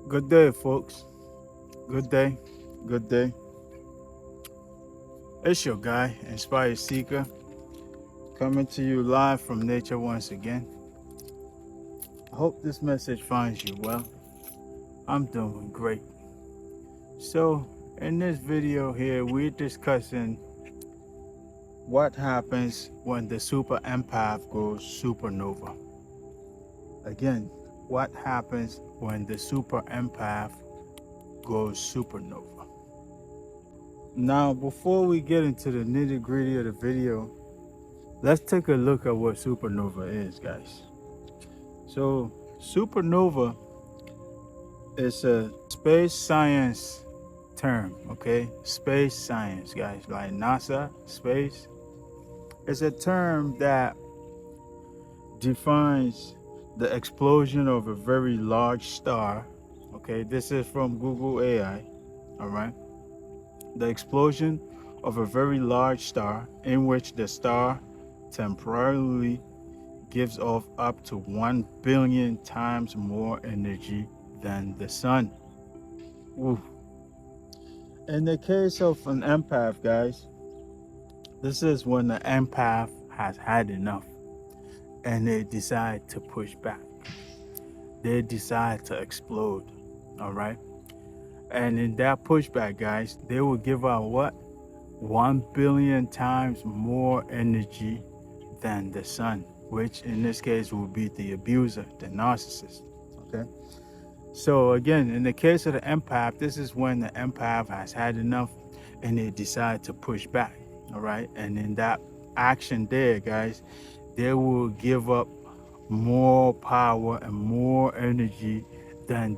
Good day, folks. Good day. Good day. It's your guy, Inspired Seeker, coming to you live from nature once again. I hope this message finds you well. I'm doing great. So, in this video here, we're discussing what happens when the super empath goes supernova. Again, what happens when the super empath goes supernova? Now, before we get into the nitty gritty of the video, let's take a look at what supernova is, guys. So, supernova is a space science term, okay? Space science, guys, like NASA, space. It's a term that defines the explosion of a very large star, okay? This is from Google AI, all right? The explosion of a very large star in which the star temporarily gives off up to 1 billion times more energy than the sun. Ooh. In the case of an empath, guys, this is when the empath has had enough and they decide to push back. They decide to explode, all right? And in that pushback, guys, they will give out what? 1 billion times more energy than the sun, which in this case will be the abuser, the narcissist, okay? So again, in the case of the empath, this is when the empath has had enough and they decide to push back, all right? And in that action there, guys, they will give up more power and more energy than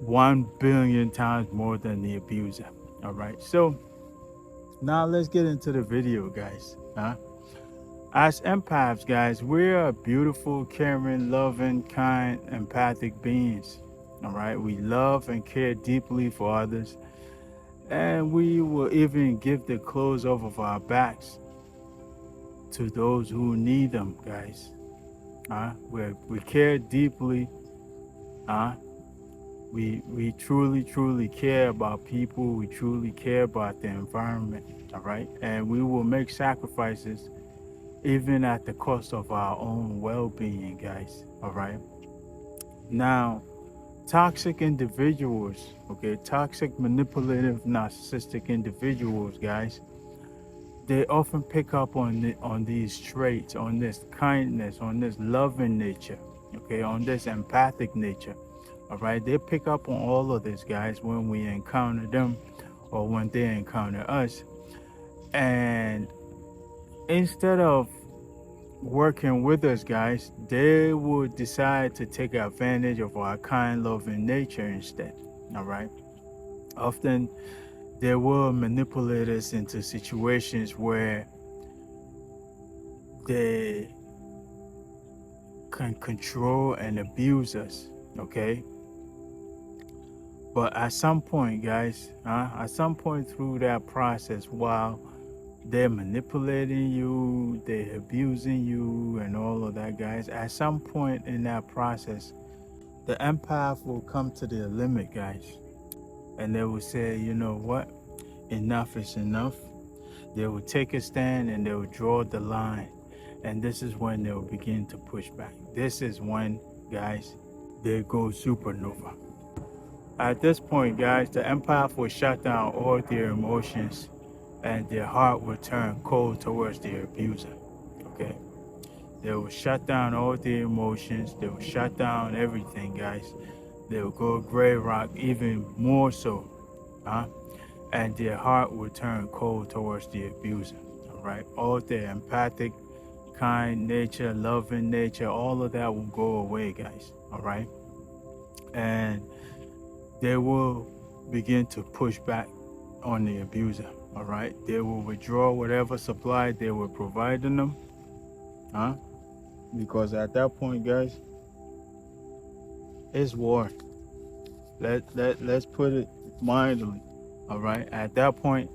1 billion times more than the abuser, all right? So now let's get into the video, guys. As empaths, guys, we are beautiful, caring, loving, kind, empathic beings. All right, we love and care deeply for others, and we will even give the clothes off of our backs to those who need them, guys. We care deeply. We truly care about people. We truly care about the environment. All right, and we will make sacrifices even at the cost of our own well-being, guys. All right. Now, toxic individuals, okay, toxic, manipulative, narcissistic individuals, guys, they often pick up on these traits, on this kindness, on this loving nature, okay, on this empathic nature. All right, they pick up on all of this, guys, when we encounter them or when they encounter us. And instead of working with us, guys, they would decide to take advantage of our kind, loving nature instead. All right. Often they will manipulate us into situations where they can control and abuse us. Okay. But at some point, guys, at some point through that process, while they're manipulating you, they're abusing you, and all of that, guys, at some point in that process, the empath will come to their limit, guys. And they will say, you know what? Enough is enough. They will take a stand and they will draw the line. And this is when they will begin to push back. This is when, guys, they go supernova. At this point, guys, the empath will shut down all their emotions and their heart will turn cold towards their abuser. Okay? They will shut down all their emotions. They will shut down everything, guys. They will go gray rock even more so. And their heart will turn cold towards the abuser. All right? All their empathic, kind nature, loving nature, all of that will go away, guys. All right? And they will begin to push back on the abuser. All right, they will withdraw whatever supply they were providing them, because at that point, guys, it's war. Let's put it mildly. All right, at that point,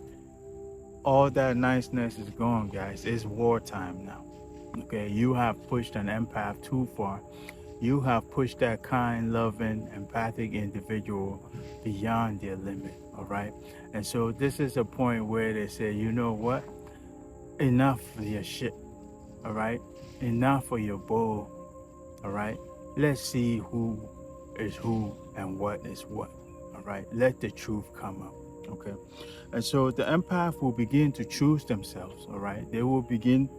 all that niceness is gone, guys. It's wartime now. Okay, you have pushed an empath too far. you have pushed that kind, loving, empathic individual beyond their limit. All right. And so this is a point where they say, you know what? Enough of your shit. All right. Enough of your bull. All right. Let's see who is who and what is what. All right. Let the truth come out. Okay. And so the empath will begin to choose themselves. All right. They will begin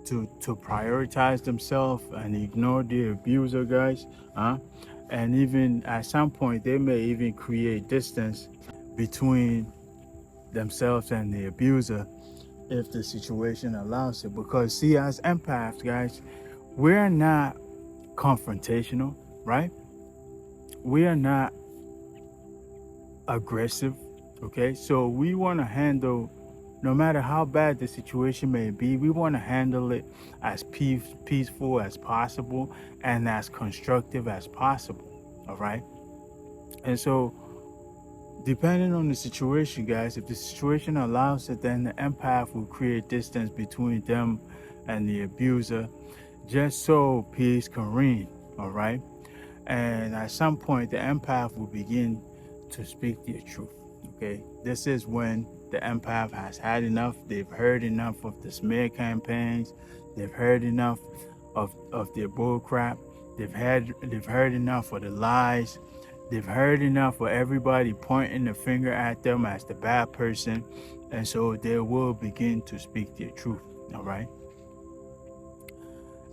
to prioritize themselves and ignore the abuser, guys. And even at some point, they may even create distance between themselves and the abuser if the situation allows it. Because see, as empaths, guys, we're not confrontational, right? We are not aggressive. Okay, so we want to handle, no matter how bad the situation may be, we want to handle it as peaceful as possible and as constructive as possible. All right. And so depending on the situation, guys, if the situation allows it, then the empath will create distance between them and the abuser, just so peace can reign. All right. And at some point, the empath will begin to speak their truth. Okay, this is when the empath has had enough. They've heard enough of the smear campaigns. They've heard enough of their bull crap. They've heard enough of the lies. They've heard enough of everybody pointing the finger at them as the bad person. And so they will begin to speak their truth. All right.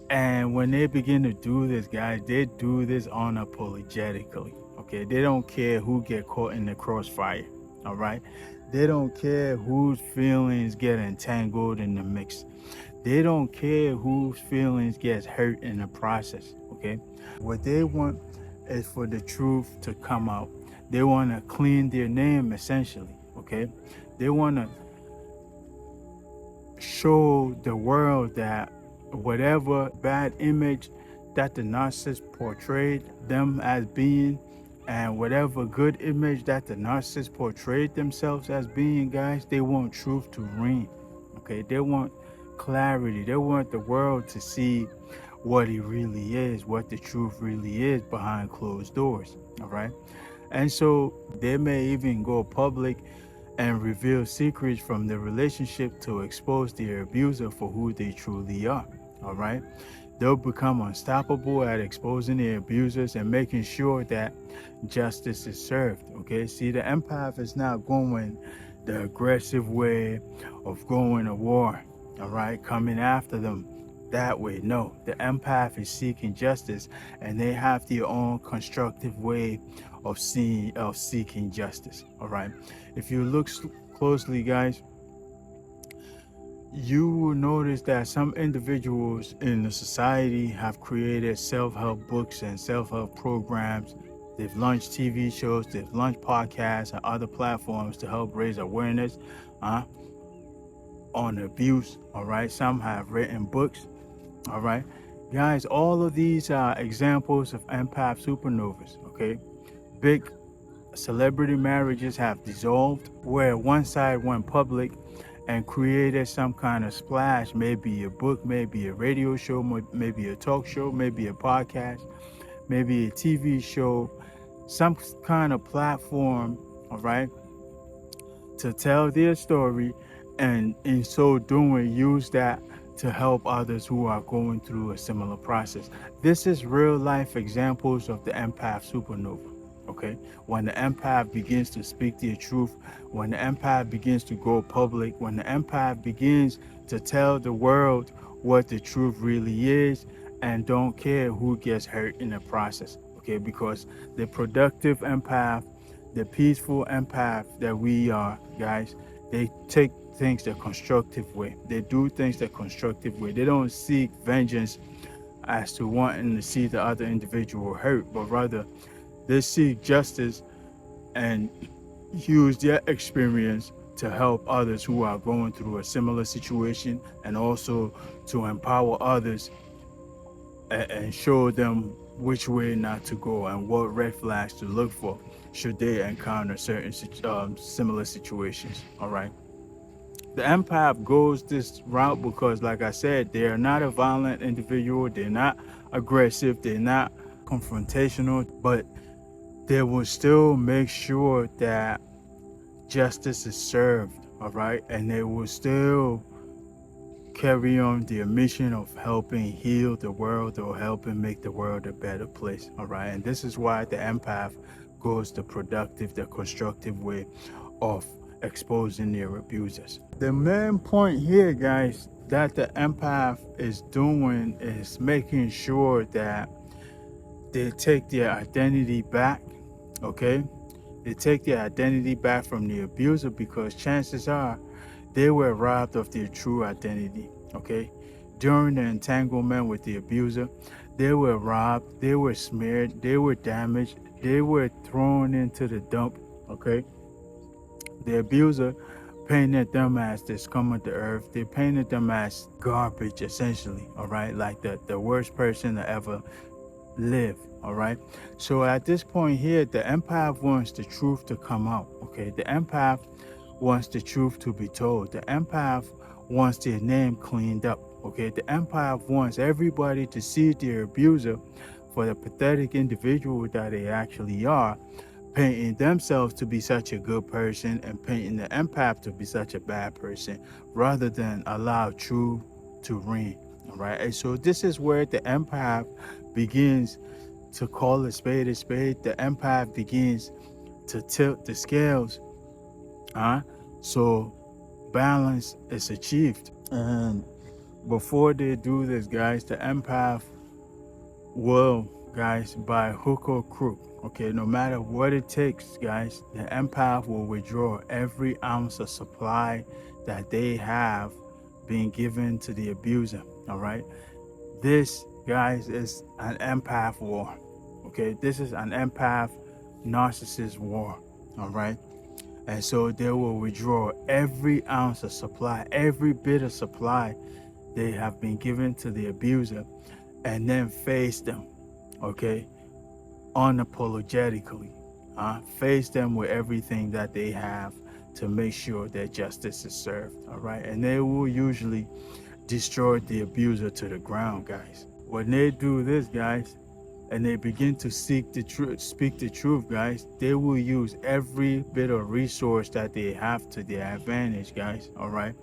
And when they begin to do this, guys, they do this unapologetically. Okay, they don't care who get caught in the crossfire. All right, they don't care whose feelings get entangled in the mix. They don't care whose feelings gets hurt in the process. Okay, what they want is for the truth to come out. They want to clean their name, essentially. Okay, they want to show the world that whatever bad image that the narcissist portrayed them as being, and whatever good image that the narcissist portrayed themselves as being, guys, they want truth to reign. Okay, they want clarity. They want the world to see what it really is, what the truth really is behind closed doors. All right. And so they may even go public and reveal secrets from the relationship to expose their abuser for who they truly are. All right. They'll become unstoppable at exposing their abusers and making sure that justice is served. Okay. See, the empath is not going the aggressive way of going to war. All right. Coming after them that way. No, the empath is seeking justice, and they have their own constructive way of seeking justice. All right. If you look closely, guys, you will notice that some individuals in the society have created self-help books and self-help programs. They've launched TV shows, they've launched podcasts and other platforms to help raise awareness on abuse. All right. Some have written books. All right. Guys, all of these are examples of empath supernovas. Okay. Big celebrity marriages have dissolved where one side went public and created some kind of splash, maybe a book, maybe a radio show, maybe a talk show, maybe a podcast, maybe a TV show, some kind of platform, all right, to tell their story, and in so doing use that to help others who are going through a similar process. This is real life examples of the empath supernova. Okay, when the empath begins to speak their truth, when the empath begins to go public, when the empath begins to tell the world what the truth really is, and don't care who gets hurt in the process. Okay, because the productive empath, the peaceful empath that we are, guys, they take things the constructive way. They do things the constructive way. They don't seek vengeance as to wanting to see the other individual hurt, but rather they seek justice and use their experience to help others who are going through a similar situation, and also to empower others and show them which way not to go and what red flags to look for should they encounter certain similar situations. All right. The empath goes this route because, like I said, they are not a violent individual. They're not aggressive. They're not confrontational, but they will still make sure that justice is served, all right? And they will still carry on their mission of helping heal the world or helping make the world a better place, all right? And this is why the empath goes the productive, the constructive way of exposing their abusers. The main point here, guys, that the empath is doing is making sure that they take their identity back, okay? They take their identity back from the abuser because chances are they were robbed of their true identity, okay? During the entanglement with the abuser, they were robbed, they were smeared, they were damaged, they were thrown into the dump, okay? The abuser painted them as the scum of the earth. They painted them as garbage, essentially, all right? Like the worst person to ever live, all right? So at this point here, the empath wants the truth to come out, okay? The empath wants the truth to be told. The empath wants their name cleaned up, okay? The empath wants everybody to see their abuser for the pathetic individual that they actually are, painting themselves to be such a good person and painting the empath to be such a bad person, rather than allow truth to reign, all right? And so this is where the empath begins to call a spade a spade. The empath begins to tilt the scales, so balance is achieved. And before they do this, guys, the empath will, guys, by hook or crook, okay, no matter what it takes, guys, the empath will withdraw every ounce of supply that they have been given to the abuser, all right? This, guys, is an empath war, okay? This is an empath narcissist war, all right? And so they will withdraw every ounce of supply, every bit of supply they have been given to the abuser, and then face them, okay, unapologetically. Face them with everything that they have to make sure that justice is served, all right? And they will usually destroy the abuser to the ground, guys. When they do this, guys, and they begin to seek the truth, speak the truth, guys, they will use every bit of resource that they have to their advantage, guys, all right?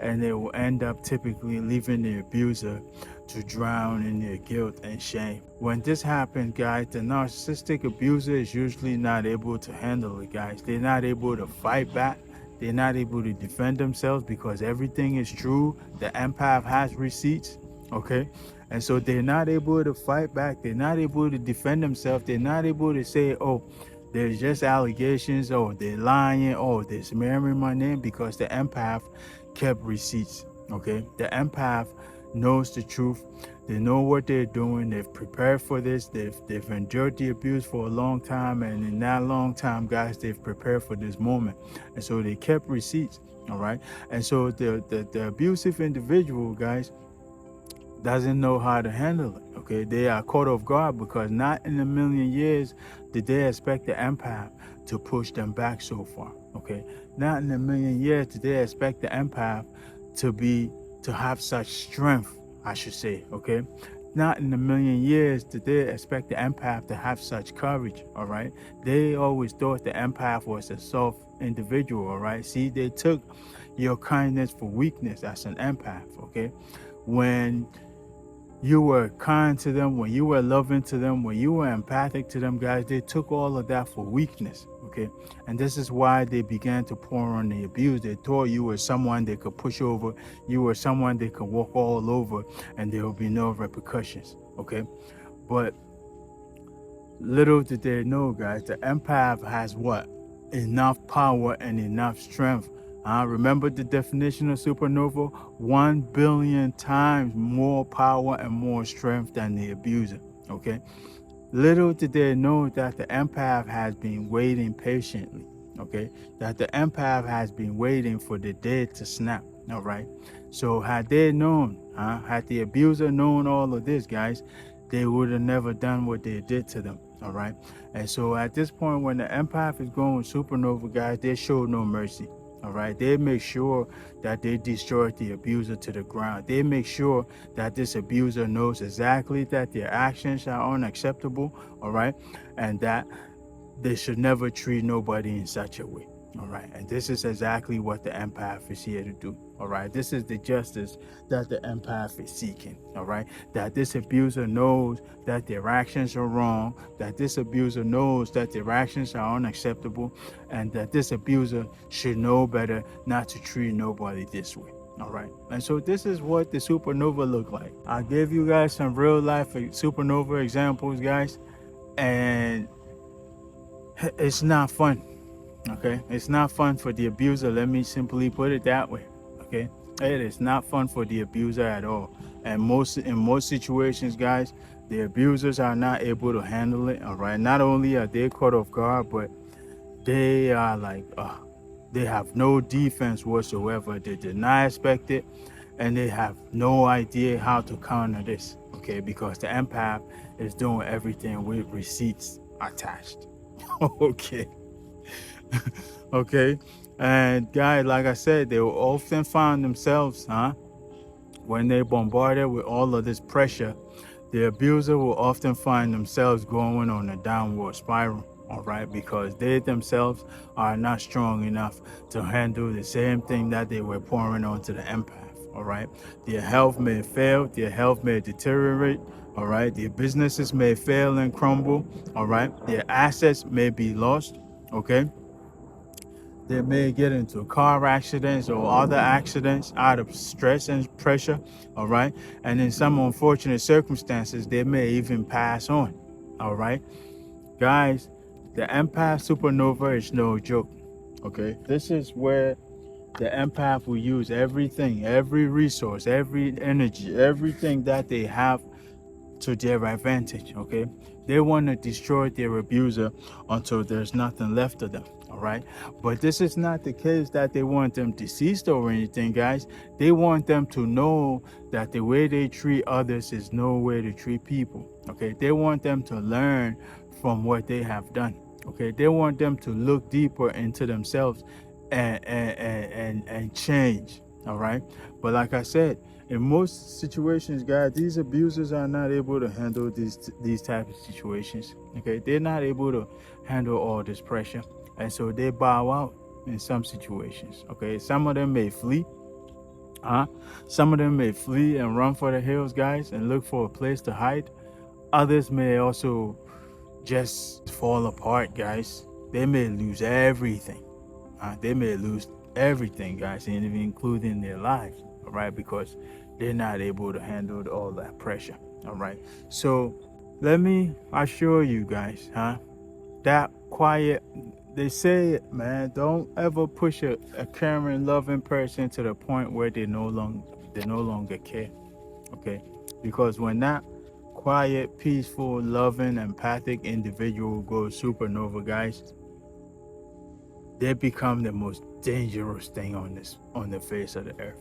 And they will end up typically leaving the abuser to drown in their guilt and shame. When this happens, guys, the narcissistic abuser is usually not able to handle it, guys. They're not able to fight back. They're not able to defend themselves because everything is true. The empath has receipts, okay? And so they're not able to fight back. They're not able to defend themselves. They're not able to say, oh, there's just allegations, oh, they're lying, oh, they're smearing my name, because the empath kept receipts, okay? The empath knows the truth. They know what they're doing. They've prepared for this. They've endured the abuse for a long time, and in that long time, guys, they've prepared for this moment. And so they kept receipts, all right? And so the abusive individual, guys, doesn't know how to handle it, okay? They are caught off guard because not in a million years did they expect the empath to push them back so far, okay? Not in a million years did they expect the empath to have such strength, I should say, okay? Not in a million years did they expect the empath to have such courage, all right? They always thought the empath was a soft individual, all right? See, they took your kindness for weakness as an empath, okay? When you were kind to them, when you were loving to them, when you were empathic to them, guys, they took all of that for weakness, okay? And this is why they began to pour on the abuse. They thought you were someone they could push over, you were someone they could walk all over, and there will be no repercussions, okay? But little did they know, guys, the empath has what? Enough power and enough strength. Remember the definition of supernova? 1 billion times more power and more strength than the abuser, okay? Little did they know that the empath has been waiting patiently, okay? That the empath has been waiting for the day to snap, all right? So had they known, had the abuser known all of this, guys, they would have never done what they did to them, all right? And so at this point, when the empath is going supernova, guys, they show no mercy, All right, they make sure that they destroy the abuser to the ground. They make sure that this abuser knows exactly that their actions are unacceptable, all right, and that they should never treat nobody in such a way. All right. And this is exactly what the empath is here to do. All right. This is the justice that the empath is seeking. All right. That this abuser knows that their actions are wrong, that this abuser knows that their actions are unacceptable, and that this abuser should know better not to treat nobody this way. All right. And so this is what the supernova look like. I gave you guys some real life supernova examples, guys. And it's not fun. Okay, it's not fun for the abuser. Let me simply put it that way. Okay, it is not fun for the abuser at all. And in most situations, guys, the abusers are not able to handle it. All right, not only are they caught off guard, but they are like, they have no defense whatsoever. They did not expect it, and they have no idea how to counter this. Okay, because the empath is doing everything with receipts attached. Okay. Okay. And guys, like I said, they will often find themselves, when they bombarded with all of this pressure, the abuser will often find themselves going on a downward spiral. All right, because they themselves are not strong enough to handle the same thing that they were pouring onto the empath. All right, their health may fail, their health may deteriorate. All right, their businesses may fail and crumble. All right, their assets may be lost. Okay, they may get into car accidents or other accidents out of stress and pressure. All right, and in some unfortunate circumstances, they may even pass on. All right, guys, the empath supernova is no joke. Okay, this is where the empath will use everything, every resource, every energy, everything that they have to their advantage. Okay, they want to destroy their abuser until there's nothing left of them. All right, but this is not the case that they want them deceased or anything, guys. They want them to know that the way they treat others is no way to treat people. Okay, they want them to learn from what they have done. Okay, they want them to look deeper into themselves and change. All right, but like I said, in most situations, guys, these abusers are not able to handle these types of situations. Okay, they're not able to handle all this pressure, and so they bow out in some situations. Okay, some of them may flee. Some of them may flee and run for the hills, guys, and look for a place to hide. Others may also just fall apart, guys. They may lose everything. They may lose everything, guys, and even including their lives. All right, because they're not able to handle all that pressure. All right, so let me assure you guys, that quiet, they say, man, don't ever push a caring, loving person to the point where they no longer care. Okay, because when that quiet, peaceful, loving, empathic individual goes supernova, guys, they become the most dangerous thing on the face of the earth.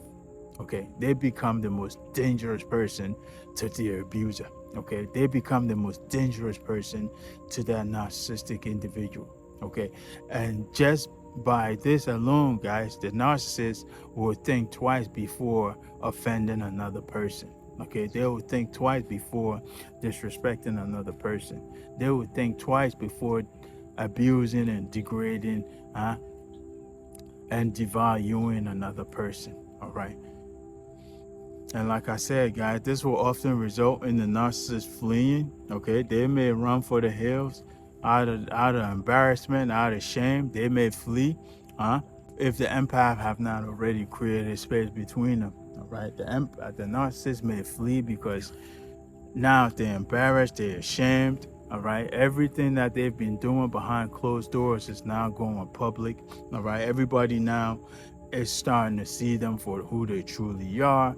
Okay, they become the most dangerous person to their abuser. Okay, they become the most dangerous person to that narcissistic individual. Okay, and just by this alone, guys, the narcissist will think twice before offending another person. Okay, they will think twice before disrespecting another person. They will think twice before abusing and degrading and devaluing another person. All right. And like I said, guys, this will often result in the narcissist fleeing. Okay, they may run for the hills out of embarrassment, out of shame. They may flee, if the empath have not already created space between them. All right, the narcissist may flee because now they're embarrassed, they're ashamed. All right, everything that they've been doing behind closed doors is now going public. All right, everybody now is starting to see them for who they truly are.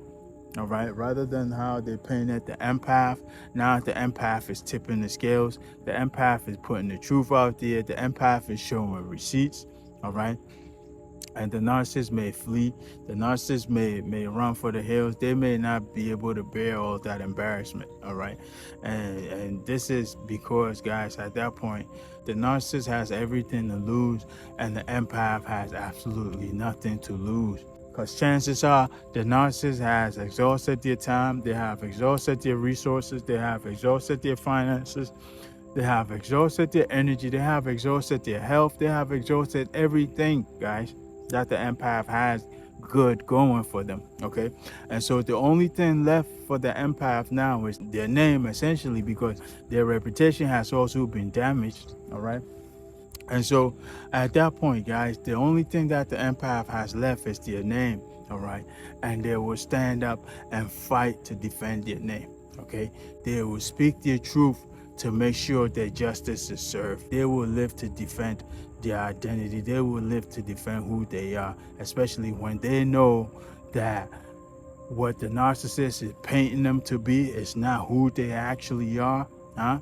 All right, rather than how they painted the empath, now the empath is tipping the scales. The empath is putting the truth out there. The empath is showing receipts. All right, And the narcissist may flee, the narcissist may run for the hills. They may not be able to bear all that embarrassment, all right? And this is because, guys, at that point, the narcissist has everything to lose, and the empath has absolutely nothing to lose. Because chances are the narcissist has exhausted their time, they have exhausted their resources, they have exhausted their finances, they have exhausted their energy, they have exhausted their health, they have exhausted everything, guys, that the empath has good going for them, okay? And so the only thing left for the empath now is their name, essentially, because their reputation has also been damaged, all right? And so at that point, guys, the only thing that the empath has left is their name, all right? And they will stand up and fight to defend their name, okay? They will speak their truth to make sure that justice is served. They will live to defend their identity. They will live to defend who they are, especially when they know that what the narcissist is painting them to be is not who they actually are, huh?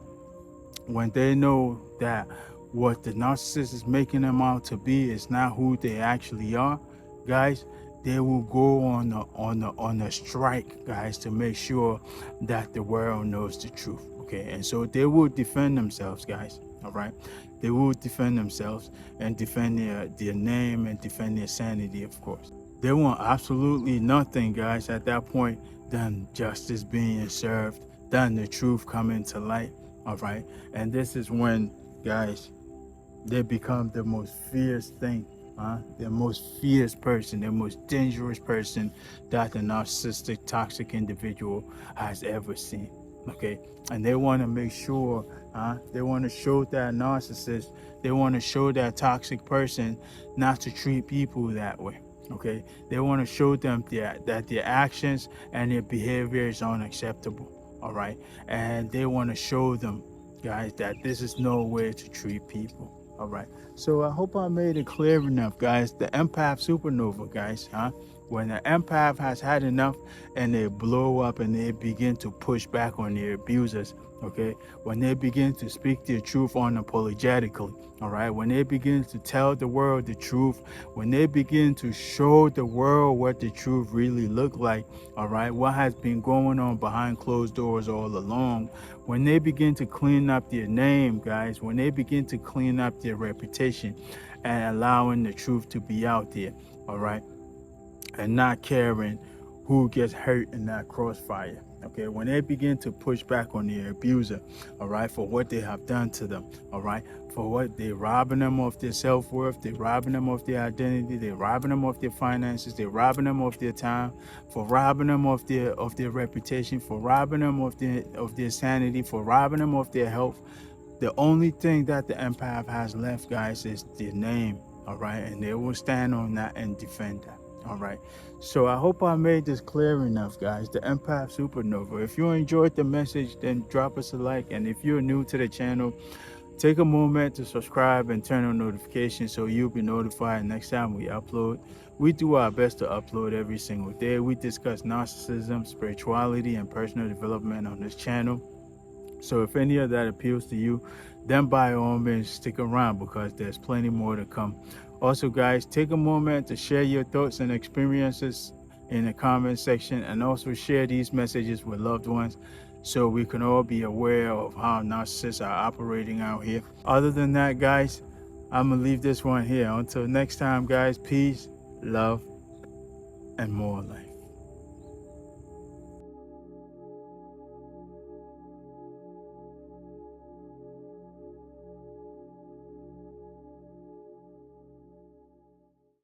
When they know that what the narcissist is making them out to be is not who they actually are, guys, they will go on a strike, guys, to make sure that the world knows the truth. Okay, and so they will defend themselves, guys. All right, they will defend themselves and defend their name and defend their sanity, of course. They want absolutely nothing, guys, at that point than justice being served, than the truth coming to light. All right, and this is when, guys, they become the most fierce thing, the most fierce person, the most dangerous person that the narcissistic, toxic individual has ever seen. Okay, and they want to make sure, they want to show that narcissist, they want to show that toxic person not to treat people that way. Okay, they want to show them that their actions and their behavior is unacceptable. All right, and they want to show them, guys, that this is no way to treat people. All right, so I hope I made it clear enough, guys. The empath supernova, guys, when an empath has had enough and they blow up and they begin to push back on their abusers, okay, when they begin to speak their truth unapologetically, all right, when they begin to tell the world the truth, when they begin to show the world what the truth really look like, all right, what has been going on behind closed doors all along, when they begin to clean up their name, guys, when they begin to clean up their reputation and allowing the truth to be out there, all right, and not caring who gets hurt in that crossfire. Okay, when they begin to push back on their abuser, all right, for what they have done to them, all right, for what they're robbing them of their self-worth, they're robbing them of their identity, they're robbing them of their finances, they're robbing them of their time, for robbing them of their reputation, for robbing them of their sanity, for robbing them of their health. The only thing that the empath has left, guys, is their name, all right, and they will stand on that and defend that. All right, so I hope I made this clear enough, guys. The Empath Supernova. If you enjoyed the message, then drop us a like. And if you're new to the channel, take a moment to subscribe and turn on notifications so you'll be notified next time we upload. We do our best to upload every single day. We discuss narcissism, spirituality, and personal development on this channel. So if any of that appeals to you, then by all means stick around because there's plenty more to come. Also, guys, take a moment to share your thoughts and experiences in the comment section, and also share these messages with loved ones so we can all be aware of how narcissists are operating out here. Other than that, guys, I'm gonna leave this one here. Until next time, guys, peace, love, and more life.